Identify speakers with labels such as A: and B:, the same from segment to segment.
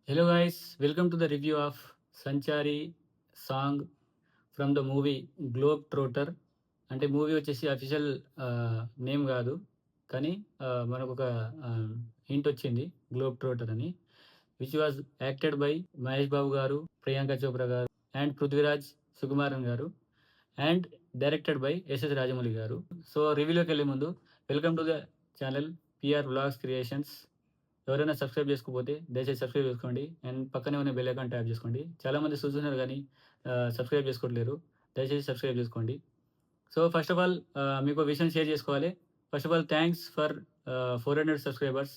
A: Hello guys, welcome to the review of Sanchari song from the movie Globe Trotter. అంటే movie వచ్చేసి official name కాదు. కానీ మనకొక hint వచ్చింది గ్లోబ్ ట్రోటర్ అని. Which was acted by Mahesh Babu garu, Priyanka Chopra garu and Prithviraj Sukumaran garu and directed by SS Rajamouli garu. So రివ్యూలోకి వెళ్ళే ముందు welcome to the channel PR vlogs creations. ఎవరైనా సబ్స్క్రైబ్ చేసుకోకపోతే దయచేసి సబ్స్క్రైబ్ చేసుకోండి అండ్ పక్కనే ఉన్న బెల్ ఐకాన్ ట్యాప్ చేసుకోండి. చాలామంది చూస్తున్నారు కానీ సబ్స్క్రైబ్ చేసుకోవట్లేరు. దయచేసి సబ్స్క్రైబ్ చేసుకోండి. సో ఫస్ట్ ఆఫ్ ఆల్ మీకు విషయం షేర్ చేసుకోవాలి. First of all thanks for 400 subscribers.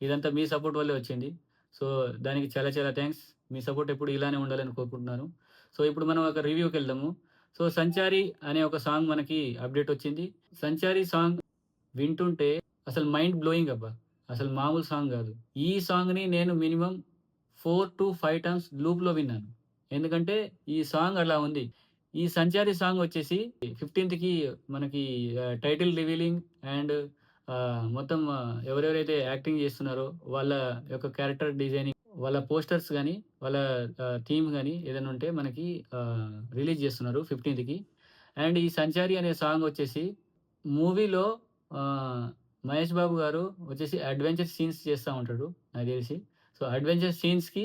A: ఇదంతా మీ సపోర్ట్ వల్లే వచ్చింది. సో దానికి చాలా చాలా థ్యాంక్స్. మీ సపోర్ట్ ఎప్పుడు ఇలానే ఉండాలని కోరుకుంటున్నాను. సో ఇప్పుడు మనం ఒక రివ్యూకి వెళ్దాము. సో సంచారి అనే ఒక సాంగ్ మనకి అప్డేట్ వచ్చింది. సంచారి సాంగ్ వింటుంటే అసలు మైండ్ బ్లోయింగ్ అబ్బా, అసలు మామూలు సాంగ్ కాదు. ఈ సాంగ్ని నేను మినిమం 4 to 5 టైమ్స్ లూప్లో విన్నాను. ఎందుకంటే ఈ సాంగ్ అలా ఉంది. ఈ సంచారి సాంగ్ వచ్చేసి 15కి మనకి టైటిల్ రివీలింగ్ అండ్ మొత్తం ఎవరెవరైతే యాక్టింగ్ చేస్తున్నారో వాళ్ళ యొక్క క్యారెక్టర్ డిజైనింగ్, వాళ్ళ పోస్టర్స్ కానీ వాళ్ళ థీమ్ కానీ ఏదైనా ఉంటే మనకి రిలీజ్ చేస్తున్నారు 15కి. అండ్ ఈ సంచారి అనే సాంగ్ వచ్చేసి మూవీలో మహేష్ బాబు గారు వచ్చేసి అడ్వెంచర్ సీన్స్ చేస్తూ ఉంటాడు నాకు తెలిసి. సో అడ్వెంచర్ సీన్స్కి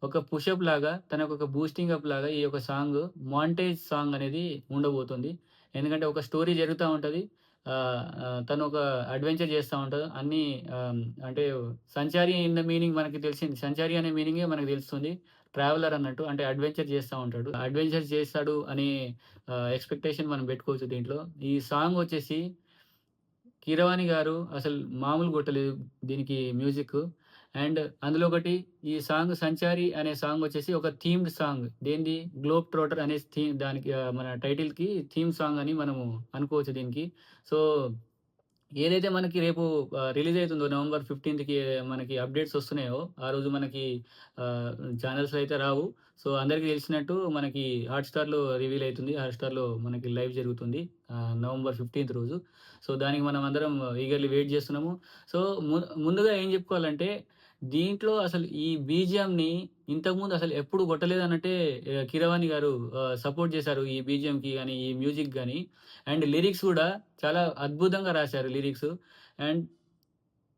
A: ఒక పుషప్ లాగా, తనకు ఒక బూస్టింగ్ అప్ లాగా ఈ యొక్క సాంగ్ మాంటేజ్ సాంగ్ అనేది ఉండబోతుంది. ఎందుకంటే ఒక స్టోరీ జరుగుతూ ఉంటుంది, తను ఒక అడ్వెంచర్ చేస్తూ ఉంటాడు అన్నీ. అంటే సంచారి ఇన్ ద మీనింగ్ మనకి తెలిసింది, సంచారి అనే మీనింగే మనకు తెలుస్తుంది. ట్రావెలర్ అన్నట్టు, అంటే అడ్వెంచర్ చేస్తూ ఉంటాడు, అడ్వెంచర్ చేస్తాడు అనే ఎక్స్పెక్టేషన్ మనం పెట్టుకోవచ్చు దీంట్లో. ఈ సాంగ్ వచ్చేసి కీరవాణి గారు అసలు మామూలు కొట్టలేదు దీనికి మ్యూజిక్. అండ్ అందులో ఒకటి ఈ సాంగ్ సంచారి అనే సాంగ్ వచ్చేసి ఒక థీమ్డ్ సాంగ్. దేనిది? గ్లోబ్ ట్రోటర్ అనే థీమ్, దానికి మన టైటిల్కి థీమ్ సాంగ్ అని మనము అనుకోవచ్చు దీనికి. సో ఏదైతే మనకి రేపు రిలీజ్ అవుతుందో నవంబర్ 15కి మనకి అప్డేట్స్ వస్తున్నాయో ఆ రోజు మనకి ఛానల్స్లో అయితే రావు. సో అందరికీ తెలిసినట్టు మనకి హాట్స్టార్లో రివీల్ అవుతుంది, హాట్స్టార్లో మనకి లైవ్ జరుగుతుంది నవంబర్ 15th రోజు. సో దానికి మనం అందరం ఈగర్లీ వెయిట్ చేస్తున్నాము. సో ముందుగా ఏం చెప్పుకోవాలంటే దీంట్లో అసలు ఈ బీజిఎంని ఇంతకుముందు అసలు ఎప్పుడు కొట్టలేదన్నట్టే కీరవాణి గారు సపోర్ట్ చేశారు ఈ బీజిఎంకి కానీ ఈ మ్యూజిక్ కానీ. అండ్ లిరిక్స్ కూడా చాలా అద్భుతంగా రాశారు లిరిక్స్. అండ్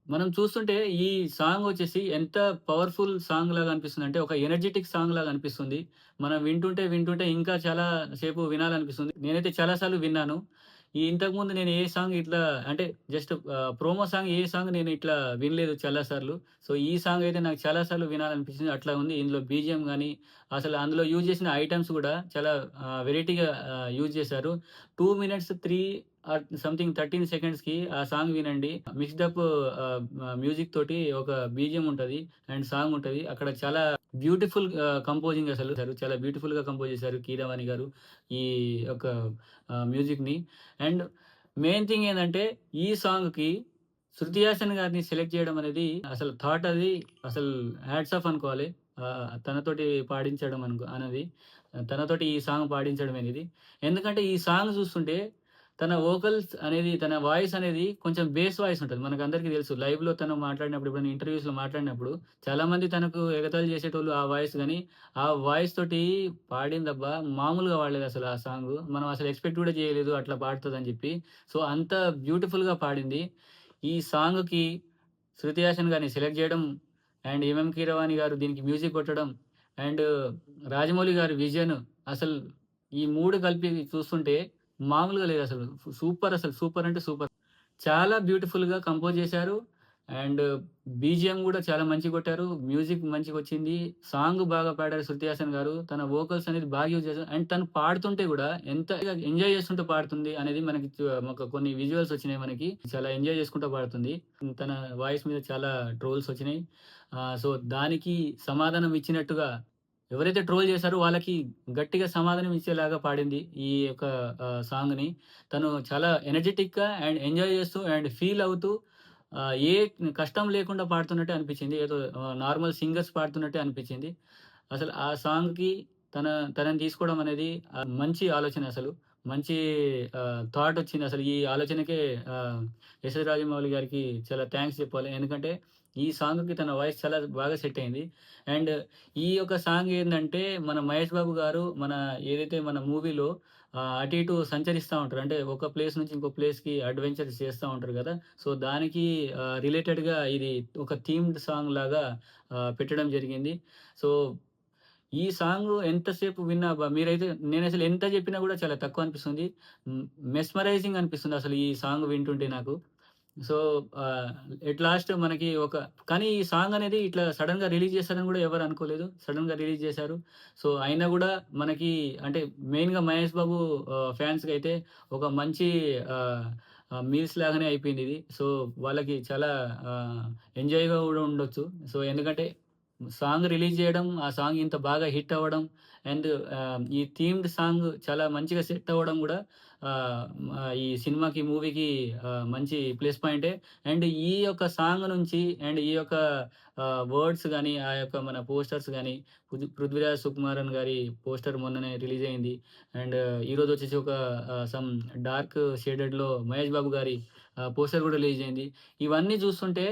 A: మనం చూస్తుంటే ఈ సాంగ్ వచ్చేసి ఎంత పవర్ఫుల్ సాంగ్ లాగా అనిపిస్తుంది అంటే ఒక ఎనర్జెటిక్ సాంగ్ లాగా అనిపిస్తుంది. మనం వింటుంటే వింటుంటే ఇంకా చాలా సేపు వినాలనిపిస్తుంది. నేనైతే చాలాసార్లు విన్నాను. ఈ ఇంతకుముందు నేను ఏ సాంగ్ ఇట్లా అంటే జస్ట్ ప్రోమో సాంగ్ ఏ సాంగ్ నేను ఇట్లా వినలేదు చాలా సార్లు. సో ఈ సాంగ్ అయితే నాకు చాలా సార్లు వినాలనిపించింది. అట్లా ఉంది ఇందులో బీజిఎం కానీ, అసలు అందులో యూజ్ చేసిన ఐటమ్స్ కూడా చాలా వెరైటీగా యూజ్ చేశారు. 2 minutes 3 ఆర్ సంథింగ్ 13 సెకండ్స్కి ఆ సాంగ్ వినండి. మిక్స్డప్ మ్యూజిక్ తోటి ఒక బీజిఎం ఉంటుంది అండ్ సాంగ్ ఉంటుంది. అక్కడ చాలా బ్యూటిఫుల్ కంపోజింగ్, అసలు చాలా బ్యూటిఫుల్గా కంపోజ్ చేశారు కీరవాణి గారు ఈ యొక్క మ్యూజిక్ని. అండ్ మెయిన్ థింగ్ ఏంటంటే ఈ సాంగ్కి శృతి హాసన్ గారిని సెలెక్ట్ చేయడం అనేది అసలు థాట్, అది అసలు హ్యాట్స్ ఆఫ్ అనుకోవాలి. తనతోటి పాడించడం అనేది, తనతోటి ఈ సాంగ్ పాడించడం అనేది. ఎందుకంటే ఈ సాంగ్ చూస్తుంటే తన వోకల్స్ అనేది, తన వాయిస్ అనేది కొంచెం బేస్ వాయిస్ ఉంటుంది. మనకందరికీ తెలుసు లైవ్‌లో తను మాట్లాడినప్పుడు, ఎప్పుడైనా ఇంటర్వ్యూస్‌లో మాట్లాడినప్పుడు చాలామంది తనకు ఎగతాళి చేసేటోళ్ళు ఆ వాయిస్ గాని, ఆ వాయిస్ తోటి పాడిందబ్బా మామూలుగా పాడలేదసలు ఆ సాంగు. మనం అసలు ఎక్స్‌పెక్ట్ కూడా చేయలేదు అట్లా పాడుతదని చెప్పి. సో అంత బ్యూటిఫుల్‌గా పాడింది. ఈ సాంగ్‌కి శృతి హాసన్ గారిని సెలెక్ట్ చేయడం అండ్ ఎంఎం కీరవాణి గారు దీనికి మ్యూజిక్ కొట్టడం అండ్ రాజమౌళి గారి విజన్, అసలు ఈ 3 కలిపి చూస్తుంటే మామూలుగా లేదసలు. సూపర్, అసలు సూపర్ అంటే సూపర్. చాలా బ్యూటిఫుల్‌గా కంపోజ్ చేశారు. అండ్ బీజీఎం గూడా చాలా మంచిగా కొట్టారు. మ్యూజిక్ మంచిగొచ్చింది. సాంగ్ బాగా పాడారు శృతి హాసన్ గారు. తన వోకల్స్ అనేది బాగా యూజ్ చేశారు. అండ్ తను పాడుతుంటే గూడా ఎంత ఎంజాయ్ చేస్తుంటూ పాడుతుంది అనేది మనకి ఒక కొన్ని విజువల్స్ వచ్చినాయి మనకి. చాలా ఎంజాయ్ చేసుకుంటూ పాడుతుంది. తన వాయిస్ మీద చాలా ట్రోల్స్ వచ్చినాయి. సో దానికి సమాధానం ఇచ్చినట్టుగా ఎవరైతే ట్రోల్ చేశారో వాళ్ళకి గట్టిగా సమాధానం ఇచ్చేలాగా పాడింది ఈ యొక్క సాంగ్‌ని. తను చాలా ఎనర్జిటిక్‌గా అండ్ ఎంజాయ్ చేస్తూ అండ్ ఫీల్ అవుతూ ఏ కష్టం లేకుండా పాడుతున్నట్టే అనిపించింది. ఏదో నార్మల్ సింగర్స్ పాడుతున్నట్టే అనిపించింది. అసలు ఆ సాంగ్‌కి తనని తీసుకోవడం అనేది మంచి ఆలోచన అసలు. మంచి థాట్ వచ్చింది. అసలు ఈ ఆలోచనకే ఎస్ఎస్ రాజమౌళి గారికి చాలా థాంక్స్ చెప్పాలి. ఎందుకంటే ఈ సాంగ్‌కి తన వాయిస్ చాలా బాగా సెట్ అయింది. అండ్ ఈ యొక్క సాంగ్ ఏందంటే, మన మహేష్ బాబు గారు ఏదైతే మన మూవీలో అటు ఇటు సంచరిస్తా ఉంటారు. అంటే ఒక ప్లేస్ నుంచి ఇంకో ప్లేస్‌కి అడ్వెంచర్స్ చేస్తా ఉంటారు గదా! సో, దానికి రిలేటెడ్‌గా ఇది ఒక థీమ్డ్ సాంగ్ లాగా పెట్టడం జరిగింది. సో, ఈ సాంగు ఎంతసేపు విన్నా మీరైతే నేనసలు ఎంత జెప్పినా గూడా చాలా తక్కువ అనిపిస్తుంది. మెస్మరైజింగ్ అనిపిస్తుంది అసలు ఈ సాంగ్ వింటుంటే నాకు. సో, ఆహ్, ఎట్ లాస్ట్ మనకి కానీ ఈ సాంగ్ అనేది ఇట్లా సడెన్‌గా రిలీజ్ చేస్తారని గూడా ఎవరు అనుకోలేదు. సడెన్‌గా రిలీజ్ చేశారు. సో, అయినా గూడా మనకి అంటే మెయిన్‌గా మహేష్ బాబు ఫ్యాన్స్‌కైతే ఒక మంచి ఆహ్, మీల్స్ లాగానే అయిపోయిందిది. సో, వాళ్ళకి చాలా ఆహ్, ఎంజాయ్‌గా గూడా ఉండొచ్చు. సో, ఎందుకంటే సాంగ్ రిలీజ్ జేయడం, ఆ సాంగ్ ఇంత బాగా హిట్ అవ్వడం అండ్ ఈ థీమ్డ్ సాంగ్ చాలా మంచిగా సెట్ అవ్వడం గూడా ఆహ్, ఈ సినిమాకి, మూవీకి మంచి ప్లస్ పాయింటే. అండ్ ఈ యొక్క సాంగ్ నుంచి అండ్ ఈ యొక్క వర్డ్స్ గాని, ఆ యొక్క మన పోస్టర్స్ గాని, 'పృథ్వీరాజ్ సుకుమారన్' గారి పోస్టర్ మొన్ననే రిలీజ్ అయింది. And ఈరోజొచ్చేసి some dark షేడెడ్‌లో Mahesh Babu గారి పోస్టర్ గూడా రిలీజ్ అయింది. ఇవన్నీ జూస్తుంటే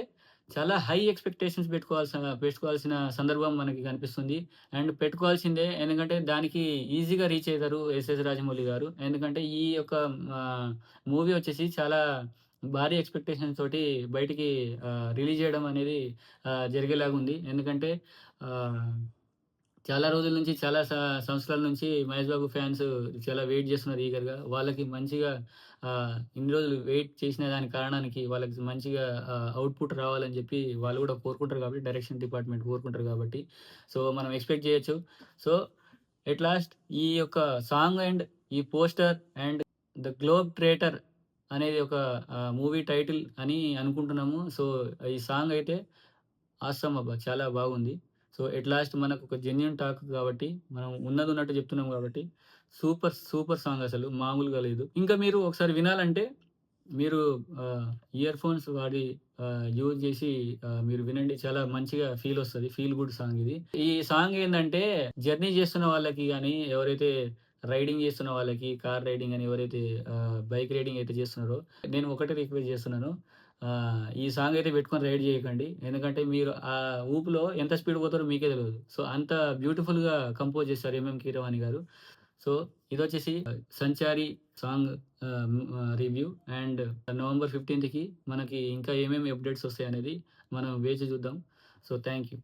A: చాలా హై ఎక్స్‌పెక్టేషన్స్ పెట్టుకోవాల్సిన సందర్భం మనకి కనిపిస్తుంది. అండ్ పెట్టుకోవాల్సిందే. ఎందుకంటే దానికి ఈజీగా రీచ్ అయితారు ఎస్.ఎస్. రాజమౌళి గారు. ఎందుకంటే ఈ యొక్క ఆహ్, మూవీ వచ్చేసి చాలా భారీ ఎక్స్‌పెక్టేషన్స్ తోటి బయటికి రిలీజ్ చేయడం అనేది జరిగేలాగుంది. ఎందుకంటే ఆహ్ చాలా రోజుల నుంచి, చాలా సంవత్సరాల నుంచి మహేష్ బాబు ఫ్యాన్స్ చాలా వెయిట్ జేస్తున్నారు ఈగర్‌గా. వాళ్ళకి మంచిగా ఇన్ని రోజులు వెయిట్ చేసిన దాని కారణానికి వాళ్ళకి మంచిగా అవుట్‌పుట్ రావాలని జెప్పి వాళ్ళు గూడా కోరుకుంటారు గాబట్టి, డైరెక్షన్ డిపార్ట్‌మెంట్ కోరుకుంటారు గాబట్టి, సో, మనం ఎక్స్‌పెక్ట్ జేయొచ్చు. సో, ఎట్ లాస్ట్ ఈ యొక్క సాంగ్ అండ్ ఈ poster and 'the globe traitor' అనేది ఒక మూవీ టైటిల్ అని అనుకుంటున్నాము. సో, ఈ సాంగ్ అయితే ఆసమ్ అబ్బా! చాలా బాగుంది. సో, ఎట్ లాస్ట్ మనకొక జెన్యూన్ టాక్ గాబట్టి, మనం ఉన్నదున్నట్టు జెప్తున్నాం గాబట్టి, సూపర్, సూపర్ సాంగ్ అసలు మామూలుగా లేదు. ఇంకా మీరు ఒకసారి వినాలంటే, మీరు ఆహ్, ఇయర్ ఫోన్స్ వాడి యూజ్ జేసి మీరు వినండి. చాలా మంచిగా ఫీలొస్తది. ఫీల్ గుడ్ సాంగ్ ఇది. ఈ సాంగ్ ఏందంటే, జర్నీ జేస్తున్న వాళ్ళకి గాని, ఎవరైతే రైడింగ్ జేస్తున్న వాళ్ళకి, కార్ రైడింగ్ అని ఎవరైతే బైక్ రైడింగ్ అయితే జేస్తున్నారో, నేను ఒకటే రిక్వెస్ట్ జేస్తున్నాను. ఈ సాంగ్ అయితే పెట్టుకొని రైడ్ జేయకండి. ఎందుకంటే మీరు ఆ ఊపులో ఎంత స్పీడ్ పోతారో మీకే తెలవదు. సో, అంత బ్యూటిఫుల్‌గా కంపోజ్ చేశారు 'ఎంఎం కీరవాణి' గారు. సో, ఇదొచ్చేసి 'Sanchari' song review and November 15కి మనకి ఇంకా ఏమేమి అప్‌డేట్స్ వస్తాయనేది మనం వేచి చూద్దాం. So, thank you.